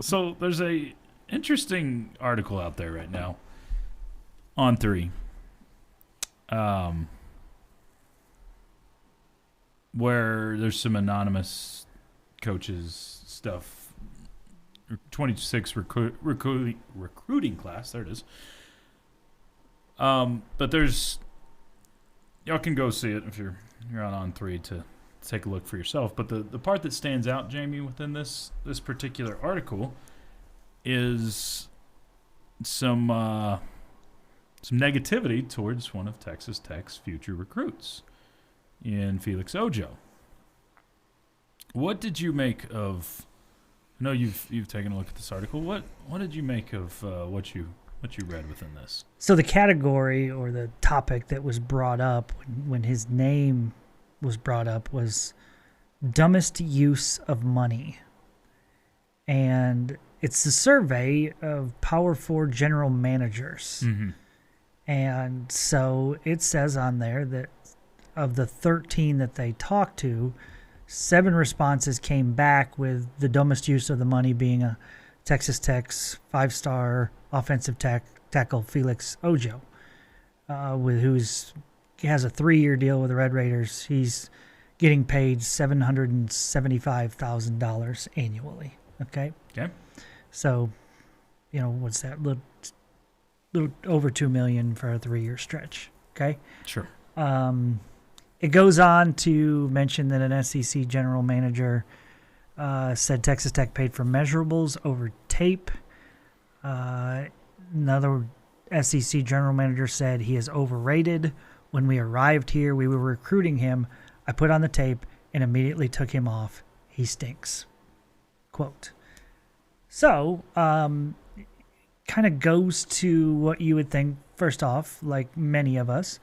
So there's a interesting article out there right now on 3, where there's some anonymous coaches stuff. 26 recruiting class. There it is. But there's, y'all can go see it if you're on 3 to take a look for yourself. But the part that stands out, Jamie, within this particular article is some negativity towards one of Texas Tech's future recruits in Felix Ojo. What did you make of? I know you've taken a look at this article. What did you make of what you read within this? So the category or the topic that was brought up when his name was brought up was dumbest use of money. And it's a survey of Power 4 general managers. Mm-hmm. And so it says on there that of the 13 that they talked to, 7 responses came back with the dumbest use of the money being a Texas Tech's 5-star offensive tackle Felix Ojo, he has a 3-year deal with the Red Raiders. He's getting paid $775,000 annually. Okay. So, what's that? Little over $2 million for a 3-year stretch. Okay. Sure. It goes on to mention that an SEC general manager said Texas Tech paid for measurables over tape. Another SEC general manager said he is overrated. When we arrived here, we were recruiting him. I put on the tape and immediately took him off. He stinks. Quote. So, kind of goes to what you would think. First off, like many of us,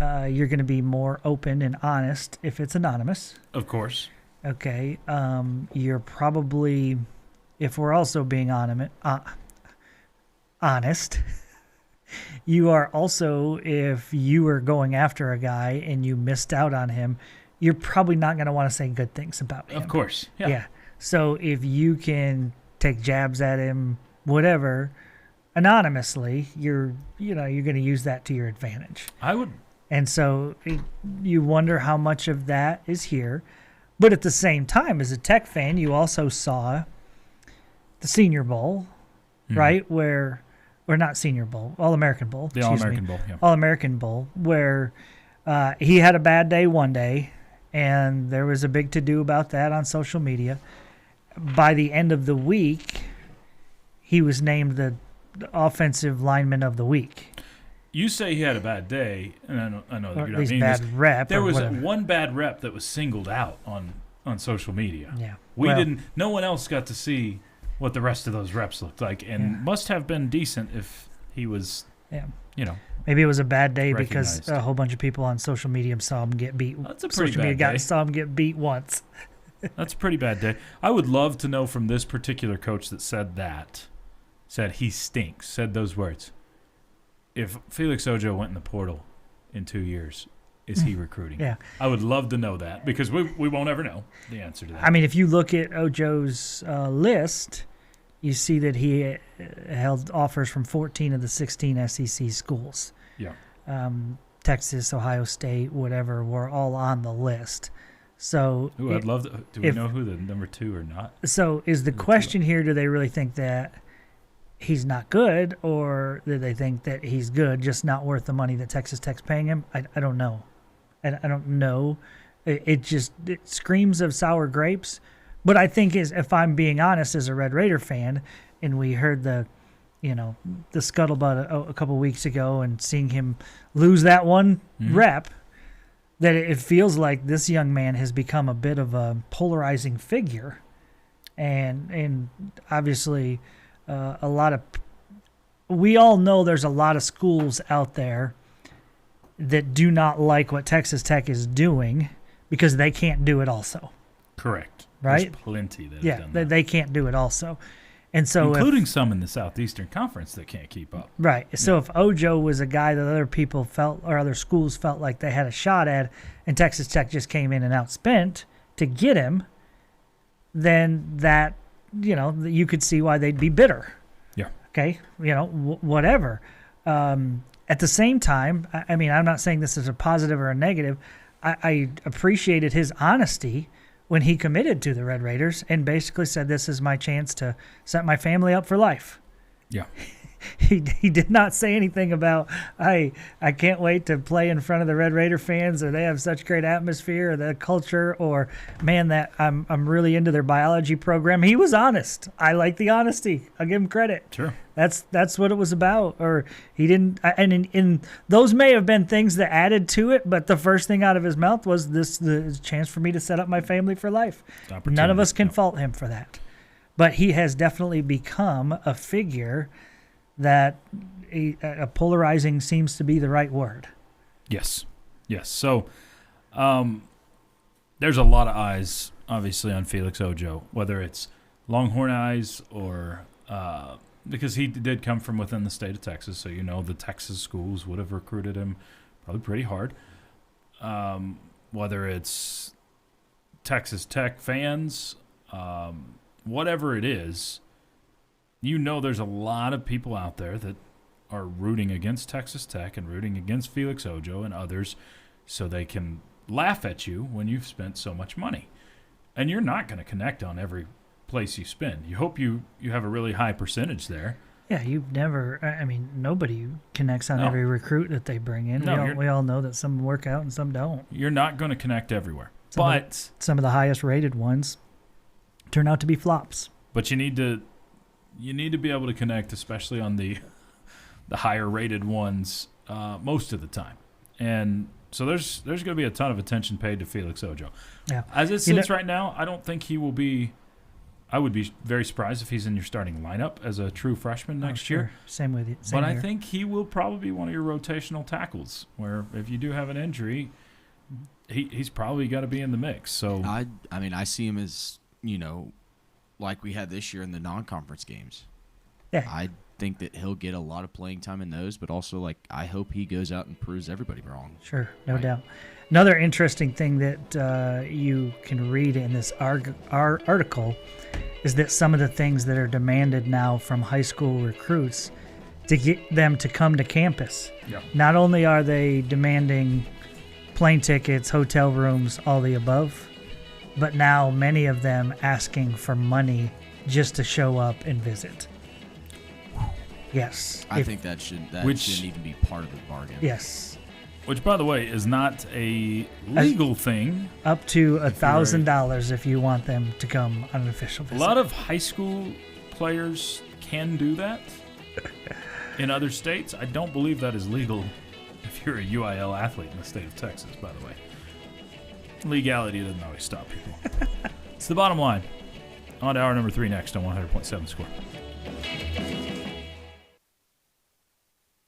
you're going to be more open and honest if it's anonymous. Of course. Okay. You're probably, if we're also being honest, you are also, if you were going after a guy and you missed out on him, you're probably not going to want to say good things about him. Of course. Yeah. So if you can take jabs at him, whatever, anonymously, you're going to use that to your advantage. I would. And so you wonder how much of that is here. But at the same time, as a Tech fan, you also saw the Senior Bowl, right? Or not Senior Bowl, All-American Bowl. The All-American Bowl, yeah. All-American Bowl, where he had a bad day one day, and there was a big to-do about that on social media. By the end of the week, he was named the Offensive Lineman of the Week. You say he had a bad day, and I know that or you're at least not bad this. rep. There was whatever. one bad rep that was singled out on social media. Yeah, No one else got to see what the rest of those reps looked like, and must have been decent if he was. Yeah. Maybe it was a bad day recognized. because a whole bunch of people on social media saw him get beat. That's a pretty social bad media day. saw him get beat once. That's a pretty bad day. I would love to know from this particular coach that said he stinks, said those words. If Felix Ojo went in the portal in 2 years, is he recruiting? Yeah. I would love to know that because we won't ever know the answer to that. I mean, if you look at Ojo's list, you see that he held offers from 14 of the 16 SEC schools. Yeah. Texas, Ohio State, whatever, were all on the list. So I'd love to. Do we know who the number 2 or not? So is the question here, do they really think that he's not good, or do they think that he's good, just not worth the money that Texas Tech's paying him? I don't know. I don't know. It screams of sour grapes. But I think if I'm being honest as a Red Raider fan, and we heard the scuttlebutt a couple weeks ago and seeing him lose that one rep, that it feels like this young man has become a bit of a polarizing figure. And obviously we all know there's a lot of schools out there that do not like what Texas Tech is doing because they can't do it also. Correct. Right? There's plenty that have done that. They can't do it also. And so including some in the Southeastern Conference that can't keep up. Right. So if Ojo was a guy that other people felt or other schools felt like they had a shot at and Texas Tech just came in and outspent to get him, then that you could see why they'd be bitter. Yeah. Okay. Whatever. At the same time, I mean, I'm not saying this is a positive or a negative. I appreciated his honesty when he committed to the Red Raiders and basically said, this is my chance to set my family up for life. Yeah. He did not say anything about, I can't wait to play in front of the Red Raider fans, or they have such great atmosphere, or the culture, or man, that I'm really into their biology program. He was honest. I like the honesty. I'll give him credit. Sure. That's what it was about. Or he didn't, and in those may have been things that added to it, but the first thing out of his mouth was the chance for me to set up my family for life. None of us can fault him for that. But he has definitely become a figure that a polarizing seems to be the right word. Yes. So there's a lot of eyes, obviously, on Felix Ojo, whether it's Longhorn eyes or because he did come from within the state of Texas, so the Texas schools would have recruited him probably pretty hard. Whether it's Texas Tech fans, whatever it is, there's a lot of people out there that are rooting against Texas Tech and rooting against Felix Ojo and others so they can laugh at you when you've spent so much money. And you're not going to connect on every place you spend. You hope you have a really high percentage there. Yeah, nobody connects on every recruit that they bring in. We all know that some work out and some don't. You're not going to connect everywhere. Some of the highest rated ones turn out to be flops. But you need to be able to connect, especially on the higher rated ones, most of the time. And so there's going to be a ton of attention paid to Felix Ojo. Yeah. As it sits right now, I don't think he will be. I would be very surprised if he's in your starting lineup as a true freshman next year. Same with you. But I think he will probably be one of your rotational tackles, where if you do have an injury, he's probably got to be in the mix. So I see him as like we had this year in the non-conference games. Yeah. I think that he'll get a lot of playing time in those, but also I hope he goes out and proves everybody wrong. Sure, no doubt. Another interesting thing that you can read in this article is that some of the things that are demanded now from high school recruits to get them to come to campus. Yeah. Not only are they demanding plane tickets, hotel rooms, all the above, but now many of them asking for money just to show up and visit. Yes. I think that shouldn't even be part of the bargain. Yes. Which, by the way, is not a legal thing. Up to $1,000 if you want them to come on an official visit. A lot of high school players can do that in other states. I don't believe that is legal if you're a UIL athlete in the state of Texas, by the way. Legality doesn't always stop people. It's the bottom line. On to hour number 3 next on 100.7 Score.